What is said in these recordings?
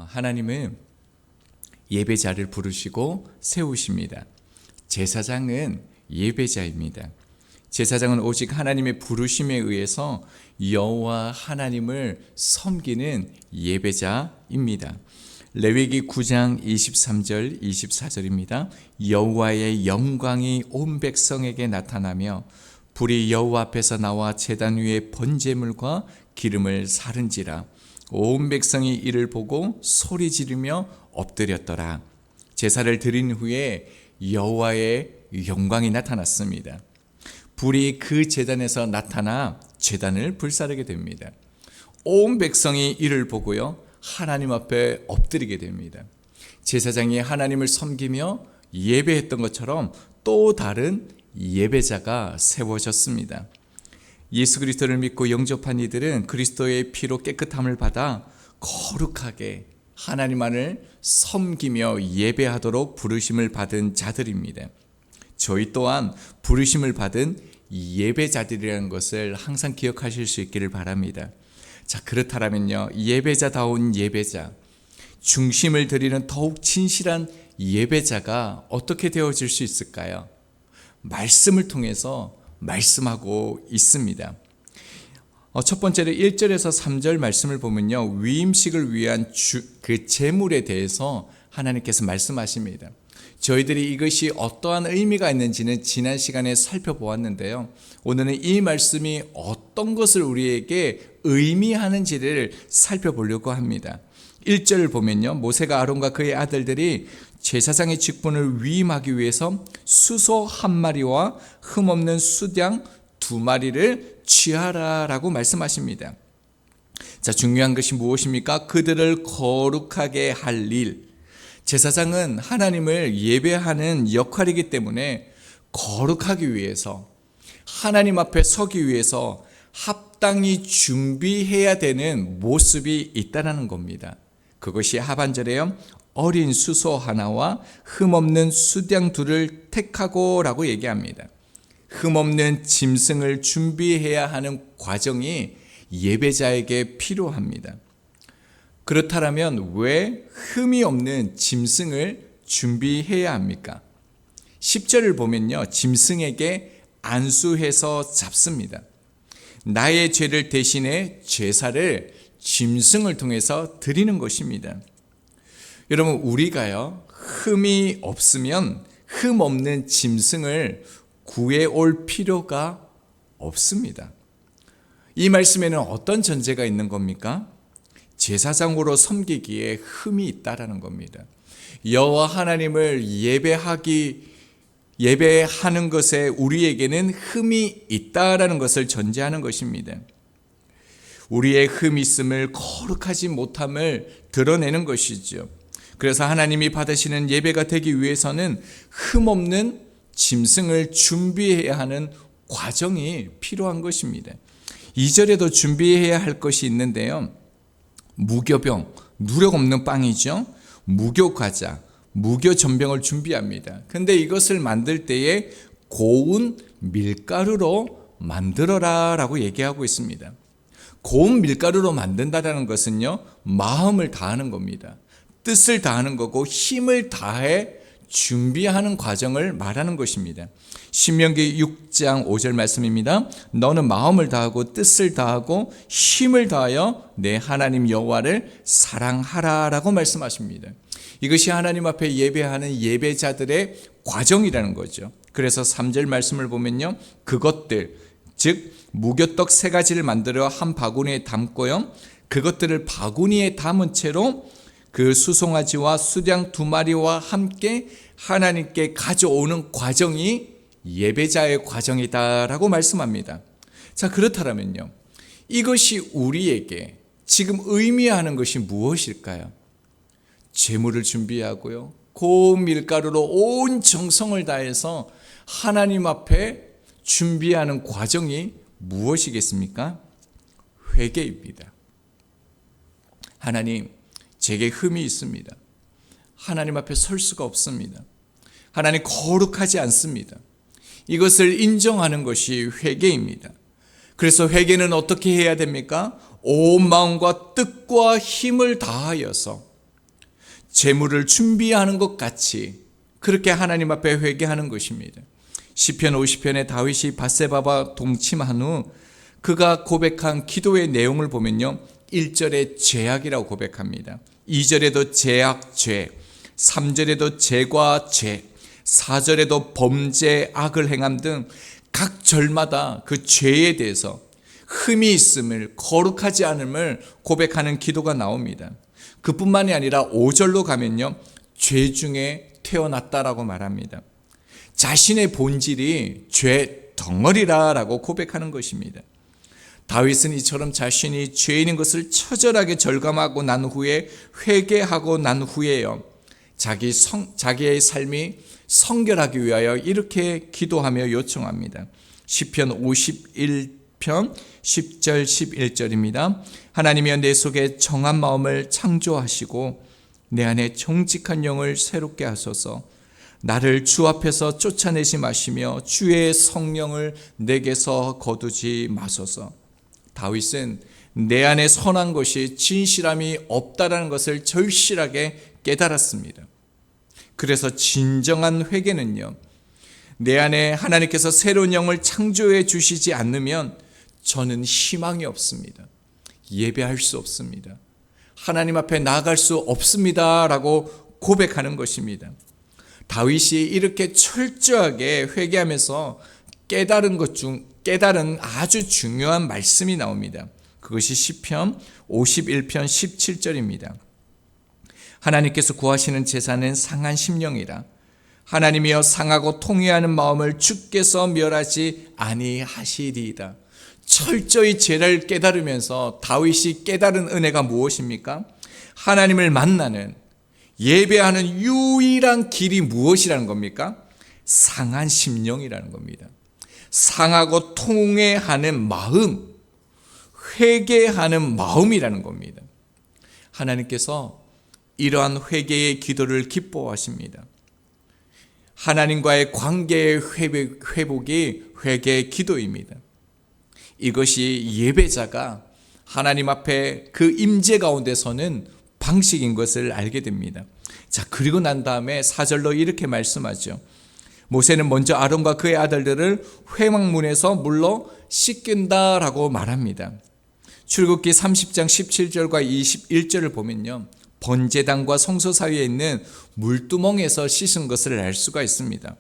하나님은 예배자를 부르시고 세우십니다. 제사장은 예배자입니다. 제사장은 오직 하나님의 부르심에 의해서 여호와 하나님을 섬기는 예배자입니다. 레위기 9장 23절 24절입니다. 여호와의 영광이 온 백성에게 나타나며 불이 여호와 앞에서 나와 제단 위에 번제물과 기름을 사른지라 온 백성이 이를 보고 소리 지르며 엎드렸더라. 제사를 드린 후에 여호와의 영광이 나타났습니다. 불이 그 제단에서 나타나 제단을 불사르게 됩니다. 온 백성이 이를 보고요 하나님 앞에 엎드리게 됩니다. 제사장이 하나님을 섬기며 예배했던 것처럼 또 다른 예배자가 세워졌습니다. 예수 그리스도를 믿고 영접한 이들은 그리스도의 피로 깨끗함을 받아 거룩하게 하나님만을 섬기며 예배하도록 부르심을 받은 자들입니다. 저희 또한 부르심을 받은 예배자들이라는 것을 항상 기억하실 수 있기를 바랍니다. 자, 그렇다면요, 예배자다운 예배자, 중심을 드리는 더욱 진실한 예배자가 어떻게 되어질 수 있을까요? 말씀을 통해서 말씀하고 있습니다. 첫 번째로 1절에서 3절 말씀을 보면요, 위임식을 위한 그 제물에 대해서 하나님께서 말씀하십니다. 저희들이 이것이 어떠한 의미가 있는지는 지난 시간에 살펴보았는데요, 오늘은 이 말씀이 어떤 것을 우리에게 의미하는지를 살펴보려고 합니다. 1절을 보면요, 모세가 아론과 그의 아들들이 제사장의 직분을 위임하기 위해서 수소 한 마리와 흠없는 수양 2마리를 취하라라고 말씀하십니다. 자, 중요한 것이 무엇입니까? 그들을 거룩하게 할 일. 제사장은 하나님을 예배하는 역할이기 때문에 거룩하기 위해서, 하나님 앞에 서기 위해서 합당히 준비해야 되는 모습이 있다는 겁니다. 그것이 하반절에요, 어린 수소 하나와 흠없는 수양 2를 택하고 라고 얘기합니다. 흠없는 짐승을 준비해야 하는 과정이 예배자에게 필요합니다. 그렇다면 왜 흠이 없는 짐승을 준비해야 합니까? 10절을 보면요, 짐승에게 안수해서 잡습니다. 나의 죄를 대신해 제사를 짐승을 통해서 드리는 것입니다. 여러분, 우리가요, 흠이 없으면 흠 없는 짐승을 구해올 필요가 없습니다. 이 말씀에는 어떤 전제가 있는 겁니까? 제사장으로 섬기기에 흠이 있다라는 겁니다. 여호와 하나님을 예배하는 것에 우리에게는 흠이 있다라는 것을 전제하는 것입니다. 우리의 흠이 있음을, 거룩하지 못함을 드러내는 것이죠. 그래서 하나님이 받으시는 예배가 되기 위해서는 흠없는 짐승을 준비해야 하는 과정이 필요한 것입니다. 2절에도 준비해야 할 것이 있는데요, 무교병, 누력 없는 빵이죠. 무교과자, 무교전병을 준비합니다. 근데 이것을 만들 때에 고운 밀가루로 만들어라 라고 얘기하고 있습니다. 고운 밀가루로 만든다는 것은요, 마음을 다하는 겁니다. 뜻을 다하는 거고 힘을 다해 준비하는 과정을 말하는 것입니다. 신명기 6장 5절 말씀입니다. 너는 마음을 다하고 뜻을 다하고 힘을 다하여 내 하나님 여호와를 사랑하라 라고 말씀하십니다. 이것이 하나님 앞에 예배하는 예배자들의 과정이라는 거죠. 그래서 3절 말씀을 보면요, 그것들, 즉 무교떡 3가지를 만들어 한 바구니에 담고요, 그것들을 바구니에 담은 채로 그 수송아지와 수양 2마리와 함께 하나님께 가져오는 과정이 예배자의 과정이다라고 말씀합니다. 자, 그렇다면요, 이것이 우리에게 지금 의미하는 것이 무엇일까요? 제물을 준비하고요, 고운 밀가루로 온 정성을 다해서 하나님 앞에 준비하는 과정이 무엇이겠습니까? 회개입니다. 하나님, 제게 흠이 있습니다. 하나님 앞에 설 수가 없습니다. 하나님, 거룩하지 않습니다. 이것을 인정하는 것이 회개입니다. 그래서 회개는 어떻게 해야 됩니까? 온 마음과 뜻과 힘을 다하여서 재물을 준비하는 것 같이 그렇게 하나님 앞에 회개하는 것입니다. 시편 50편에 다윗이 밧세바와 동침한 후 그가 고백한 기도의 내용을 보면요, 1절에 죄악이라고 고백합니다. 2절에도 죄악, 죄, 3절에도 죄과 죄, 4절에도 범죄, 악을 행함 등 각 절마다 그 죄에 대해서 흠이 있음을, 거룩하지 않음을 고백하는 기도가 나옵니다. 그뿐만이 아니라 5절로 가면요, 죄 중에 태어났다라고 말합니다. 자신의 본질이 죄 덩어리라라고 고백하는 것입니다. 다윗은 이처럼 자신이 죄인인 것을 처절하게 절감하고 난 후에, 회개하고 난 후에요, 자기의 삶이 성결하기 위하여 이렇게 기도하며 요청합니다. 시편 51편 10절 11절입니다. 하나님이여, 내 속에 정한 마음을 창조하시고 내 안에 정직한 영을 새롭게 하소서. 나를 주 앞에서 쫓아내지 마시며 주의 성령을 내게서 거두지 마소서. 다윗은 내 안에 선한 것이 진실함이 없다라는 것을 절실하게 깨달았습니다. 그래서 진정한 회개는요, 내 안에 하나님께서 새로운 영을 창조해 주시지 않으면 저는 희망이 없습니다. 예배할 수 없습니다. 하나님 앞에 나아갈 수 없습니다 라고 고백하는 것입니다. 다윗이 이렇게 철저하게 회개하면서 깨달은 아주 중요한 말씀이 나옵니다. 그것이 시편 51편 17절입니다. 하나님께서 구하시는 제사는 상한 심령이라. 하나님이여, 상하고 통회하는 마음을 주께서 멸하지 아니하시리이다. 철저히 죄를 깨달으면서 다윗이 깨달은 은혜가 무엇입니까? 하나님을 만나는, 예배하는 유일한 길이 무엇이라는 겁니까? 상한 심령이라는 겁니다. 상하고 통회하는 마음, 회개하는 마음이라는 겁니다. 하나님께서 이러한 회개의 기도를 기뻐하십니다. 하나님과의 관계의 회복이 회개의 기도입니다. 이것이 예배자가 하나님 앞에 그 임재 가운데 서는 방식인 것을 알게 됩니다. 자, 그리고 난 다음에 4절로 이렇게 말씀하죠. 모세는 먼저 아론과 그의 아들들을 회막문에서 물로 씻긴다라고 말합니다. 출애굽기 30장 17절과 21절을 보면요, 번제단과 성소 사이에 있는 물두멍에서 씻은 것을 알 수가 있습니다.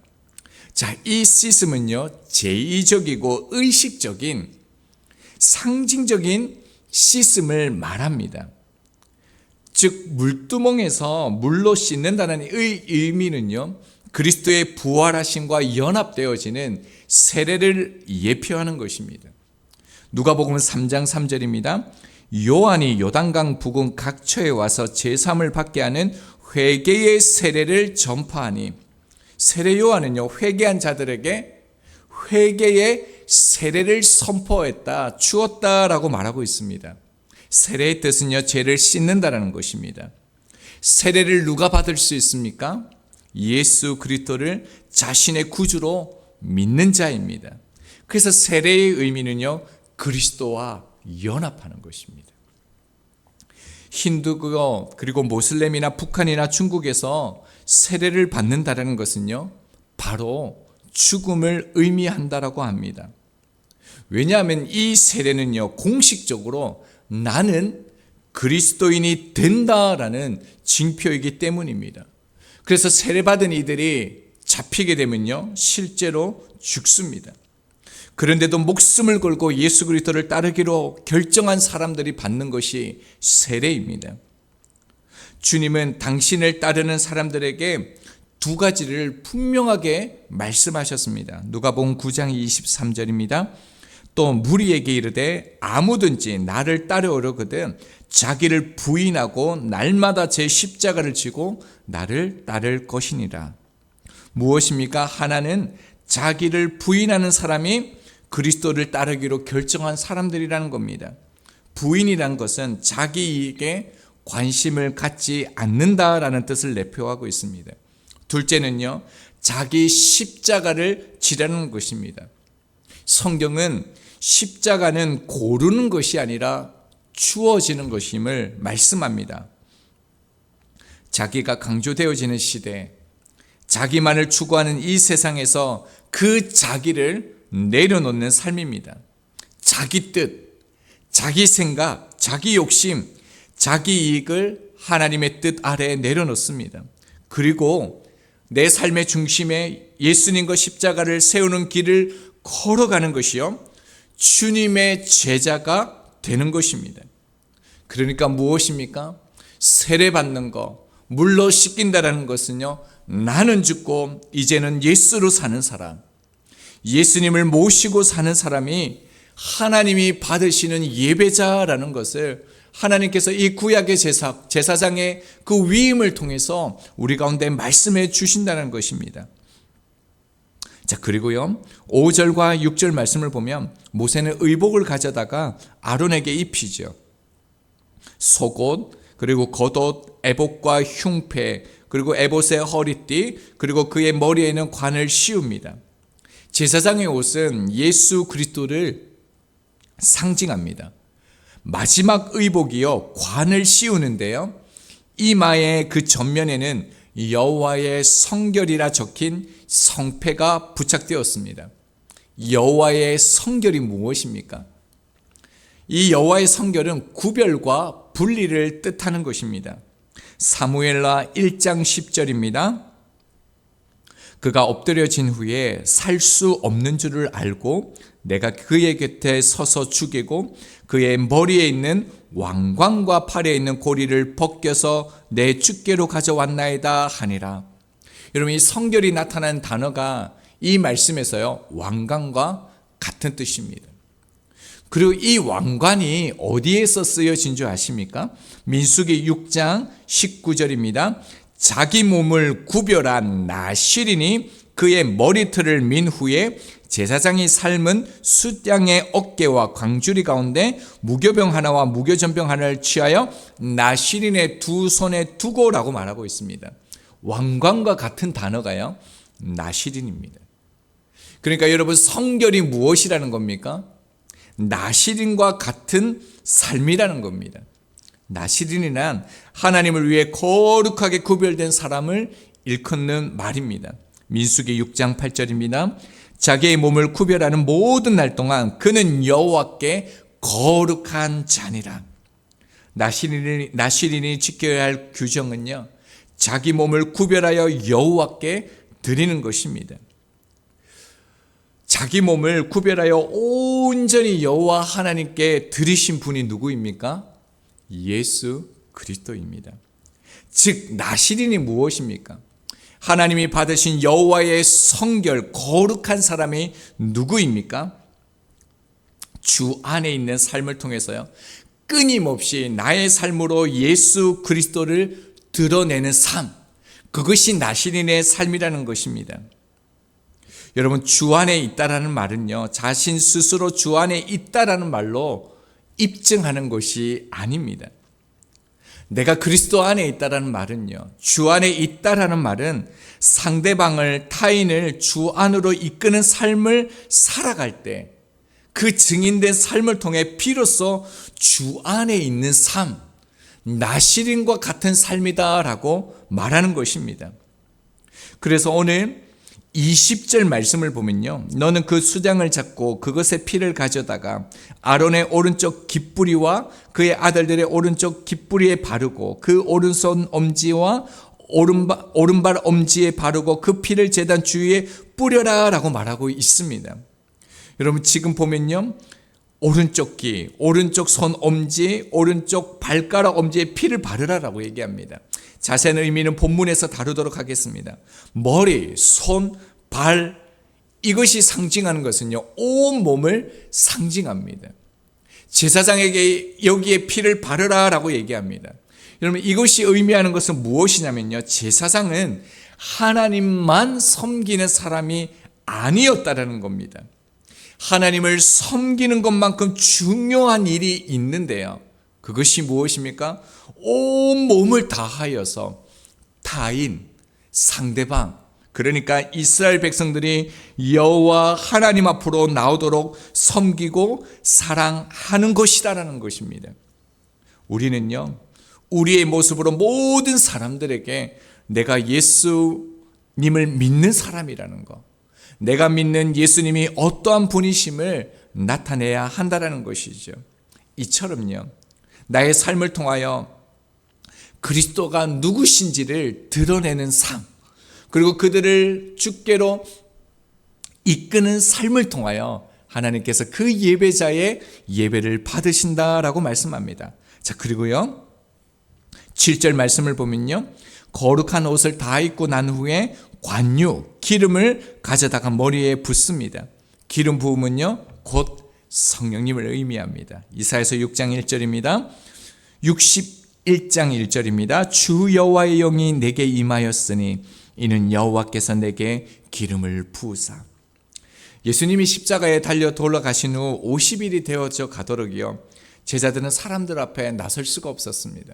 자, 이 씻음은요, 제의적이고 의식적인, 상징적인 씻음을 말합니다. 즉, 물두멍에서 물로 씻는다는 의미는요, 그리스도의 부활하심과 연합되어지는 세례를 예표하는 것입니다. 누가복음 3장 3절입니다. 요한이 요단강 부근 각처에 와서 제사함을 받게 하는 회개의 세례를 전파하니, 세례 요한은요, 회개한 자들에게 회개의 세례를 선포했다, 주었다라고 말하고 있습니다. 세례의 뜻은요, 죄를 씻는다라는 것입니다. 세례를 누가 받을 수 있습니까? 예수 그리스도를 자신의 구주로 믿는 자입니다. 그래서 세례의 의미는요, 그리스도와 연합하는 것입니다. 힌두교 그리고 모슬렘이나 북한이나 중국에서 세례를 받는다는 것은요, 바로 죽음을 의미한다라고 합니다. 왜냐하면 이 세례는요, 공식적으로 나는 그리스도인이 된다라는 징표이기 때문입니다. 그래서 세례받은 이들이 잡히게 되면요, 실제로 죽습니다. 그런데도 목숨을 걸고 예수 그리스도를 따르기로 결정한 사람들이 받는 것이 세례입니다. 주님은 당신을 따르는 사람들에게 두 가지를 분명하게 말씀하셨습니다. 누가복음 9장 23절입니다. 또 무리에게 이르되 아무든지 나를 따르려거든 자기를 부인하고 날마다 제 십자가를 지고 나를 따를 것이니라. 무엇입니까? 하나는 자기를 부인하는 사람이 그리스도를 따르기로 결정한 사람들이라는 겁니다. 부인이란 것은 자기에게 관심을 갖지 않는다라는 뜻을 내포하고 있습니다. 둘째는요, 자기 십자가를 지라는 것입니다. 성경은 십자가는 고르는 것이 아니라 주어지는 것임을 말씀합니다. 자기가 강조되어지는 시대, 자기만을 추구하는 이 세상에서 그 자기를 내려놓는 삶입니다. 자기 뜻, 자기 생각, 자기 욕심, 자기 이익을 하나님의 뜻 아래에 내려놓습니다. 그리고 내 삶의 중심에 예수님과 십자가를 세우는 길을 걸어가는 것이요, 주님의 제자가 되는 것입니다. 그러니까 무엇입니까? 세례받는 거, 물로 씻긴다라는 것은요, 나는 죽고 이제는 예수로 사는 사람, 예수님을 모시고 사는 사람이 하나님이 받으시는 예배자라는 것을 하나님께서 이 구약의 제사장의 그 위임을 통해서 우리 가운데 말씀해 주신다는 것입니다. 자, 그리고요, 5절과 6절 말씀을 보면 모세는 의복을 가져다가 아론에게 입히죠. 속옷, 그리고 겉옷, 에봇과 흉패, 그리고 에봇의 허리띠, 그리고 그의 머리에는 관을 씌웁니다. 제사장의 옷은 예수 그리스도를 상징합니다. 마지막 의복이요, 관을 씌우는데요, 이마의 그 전면에는 여호와의 성결이라 적힌 성패가 부착되었습니다. 여호와의 성결이 무엇입니까? 이 여호와의 성결은 구별과 분리를 뜻하는 것입니다. 사무엘라 1장 10절입니다. 그가 엎드려진 후에 살 수 없는 줄을 알고 내가 그의 곁에 서서 죽이고 그의 머리에 있는 왕관과 팔에 있는 고리를 벗겨서 내 주께로 가져왔나이다 하니라. 여러분, 이 성결이 나타난 단어가 이 말씀에서요, 왕관과 같은 뜻입니다. 그리고 이 왕관이 어디에서 쓰여진 줄 아십니까? 민수기 6장 19절입니다. 자기 몸을 구별한 나실인이 그의 머리털을 민 후에 제사장이 삶은 숫양의 어깨와 광주리 가운데 무교병 하나와 무교전병 하나를 취하여 나실인의 두 손에 두고라고 말하고 있습니다. 왕관과 같은 단어가요, 나실인입니다. 그러니까 여러분, 성결이 무엇이라는 겁니까? 나실인과 같은 삶이라는 겁니다. 나실인이란 하나님을 위해 거룩하게 구별된 사람을 일컫는 말입니다. 민수기 6장 8절입니다. 자기의 몸을 구별하는 모든 날 동안 그는 여호와께 거룩한 자니라. 나실인이 지켜야 할 규정은요, 자기 몸을 구별하여 여호와께 드리는 것입니다. 자기 몸을 구별하여 온전히 여호와 하나님께 드리신 분이 누구입니까? 예수 그리스도입니다. 즉, 나실인이 무엇입니까? 하나님이 받으신 여호와의 성결, 거룩한 사람이 누구입니까? 주 안에 있는 삶을 통해서요, 끊임없이 나의 삶으로 예수 그리스도를 드러내는 삶, 그것이 나실인의 삶이라는 것입니다. 여러분, 주 안에 있다라는 말은요, 자신 스스로 주 안에 있다라는 말로 입증하는 것이 아닙니다. 내가 그리스도 안에 있다라는 말은요, 주 안에 있다라는 말은 상대방을, 타인을 주 안으로 이끄는 삶을 살아갈 때 그 증인된 삶을 통해 비로소 주 안에 있는 삶, 나실인과 같은 삶이다라고 말하는 것입니다. 그래서 오늘 20절 말씀을 보면요, 너는 그 수장을 잡고 그것의 피를 가져다가 아론의 오른쪽 깃뿌리와 그의 아들들의 오른쪽 깃뿌리에 바르고 그 오른손 엄지와 오른발 엄지에 바르고 그 피를 제단 주위에 뿌려라 라고 말하고 있습니다. 여러분, 지금 보면요, 오른쪽 귀, 오른쪽 손 엄지, 오른쪽 발가락 엄지에 피를 바르라라고 얘기합니다. 자세한 의미는 본문에서 다루도록 하겠습니다. 머리, 손, 발, 이것이 상징하는 것은요, 온 몸을 상징합니다. 제사장에게 여기에 피를 바르라라고 얘기합니다. 여러분, 이것이 의미하는 것은 무엇이냐면요, 제사장은 하나님만 섬기는 사람이 아니었다라는 겁니다. 하나님을 섬기는 것만큼 중요한 일이 있는데요, 그것이 무엇입니까? 온 몸을 다하여서 타인, 상대방, 그러니까 이스라엘 백성들이 여호와 하나님 앞으로 나오도록 섬기고 사랑하는 것이라는 것입니다. 우리는요, 우리의 모습으로 모든 사람들에게 내가 예수님을 믿는 사람이라는 것, 내가 믿는 예수님이 어떠한 분이심을 나타내야 한다는 것이죠. 이처럼요, 나의 삶을 통하여 그리스도가 누구신지를 드러내는 삶, 그리고 그들을 주께로 이끄는 삶을 통하여 하나님께서 그 예배자의 예배를 받으신다라고 말씀합니다. 자, 그리고요 7절 말씀을 보면요, 거룩한 옷을 다 입고 난 후에 관유, 기름을 가져다가 머리에 붓습니다. 기름 부음은요 곧 성령님을 의미합니다. 이사야서 6장 1절입니다. 61장 1절입니다. 주 여호와의 영이 내게 임하였으니 이는 여호와께서 내게 기름을 부으사. 예수님이 십자가에 달려 돌아가신 후 50일이 되어져 가도록이요, 제자들은 사람들 앞에 나설 수가 없었습니다.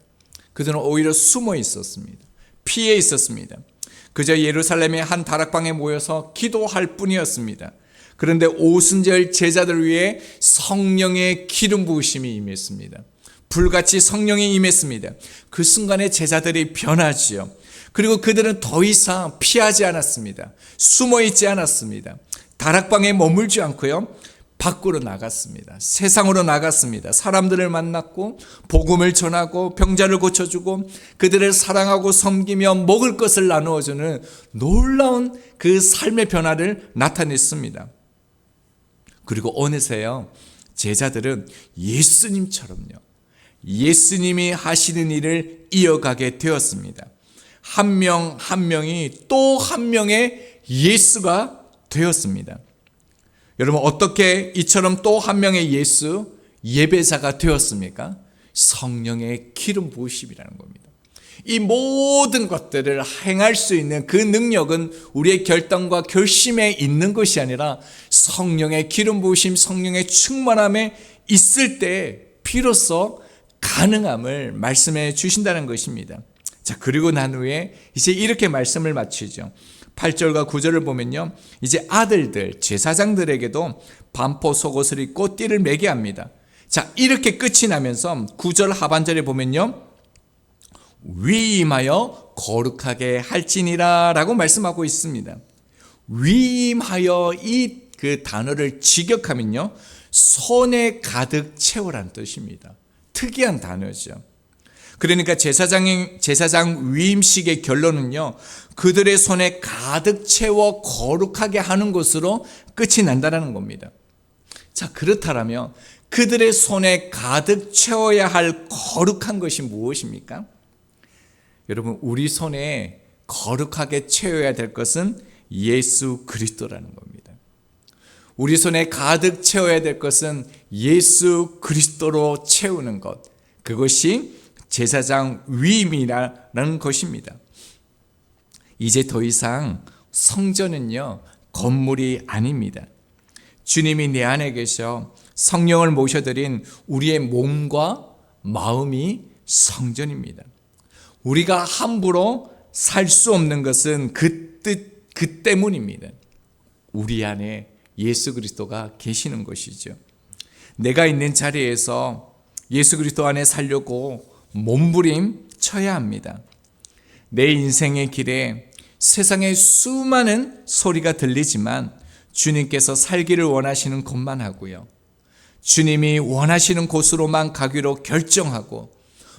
그들은 오히려 숨어 있었습니다. 피해 있었습니다. 그저 예루살렘의 한 다락방에 모여서 기도할 뿐이었습니다. 그런데 오순절 제자들을 위해 성령의 기름 부으심이 임했습니다. 불같이 성령이 임했습니다. 그 순간에 제자들이 변하지요. 그리고 그들은 더 이상 피하지 않았습니다. 숨어 있지 않았습니다. 다락방에 머물지 않고요, 밖으로 나갔습니다. 세상으로 나갔습니다. 사람들을 만났고 복음을 전하고 병자를 고쳐주고 그들을 사랑하고 섬기며 먹을 것을 나누어주는 놀라운 그 삶의 변화를 나타냈습니다. 그리고 어느새요, 제자들은 예수님처럼요, 예수님이 하시는 일을 이어가게 되었습니다. 한 명 한 명이 또 한 명의 예수가 되었습니다. 여러분, 어떻게 이처럼 또 한 명의 예수 예배자가 되었습니까? 성령의 기름 부으심이라는 겁니다. 이 모든 것들을 행할 수 있는 그 능력은 우리의 결단과 결심에 있는 것이 아니라 성령의 기름 부으심, 성령의 충만함에 있을 때 비로소 가능함을 말씀해 주신다는 것입니다. 자, 그리고 난 후에 이제 이렇게 말씀을 마치죠. 8절과 9절을 보면요, 이제 아들들, 제사장들에게도 반포 속옷을 입고 띠를 매게 합니다. 자, 이렇게 끝이 나면서 9절 하반절에 보면요, 위임하여 거룩하게 할지니라 라고 말씀하고 있습니다. 위임하여, 이 그 단어를 직역하면요, 손에 가득 채우란 뜻입니다. 특이한 단어죠. 그러니까 제사장 위임식의 결론은요, 그들의 손에 가득 채워 거룩하게 하는 것으로 끝이 난다는 겁니다. 자, 그렇다면 그들의 손에 가득 채워야 할 거룩한 것이 무엇입니까? 여러분, 우리 손에 거룩하게 채워야 될 것은 예수 그리스도라는 겁니다. 우리 손에 가득 채워야 될 것은 예수 그리스도로 채우는 것, 그것이 제사장 위임이라는 것입니다. 이제 더 이상 성전은요, 건물이 아닙니다. 주님이 내 안에 계셔 성령을 모셔드린 우리의 몸과 마음이 성전입니다. 우리가 함부로 살 수 없는 것은 그 때문입니다. 우리 안에 예수 그리스도가 계시는 것이죠. 내가 있는 자리에서 예수 그리스도 안에 살려고 몸부림 쳐야 합니다. 내 인생의 길에 세상의 수많은 소리가 들리지만 주님께서 살기를 원하시는 곳만 하고요, 주님이 원하시는 곳으로만 가기로 결정하고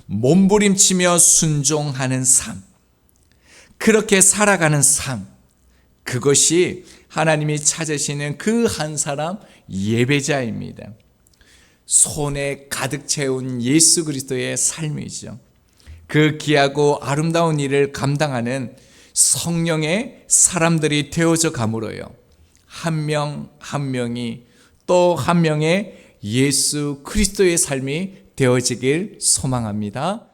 몸부림치며 순종하는 삶, 그렇게 살아가는 삶, 그것이 하나님이 찾으시는 그 한 사람 예배자입니다. 손에 가득 채운 예수 그리스도의 삶이죠. 그 귀하고 아름다운 일을 감당하는 성령의 사람들이 되어져 가므로요, 한 명 한 명이 또 한 명의 예수 그리스도의 삶이 되어지길 소망합니다.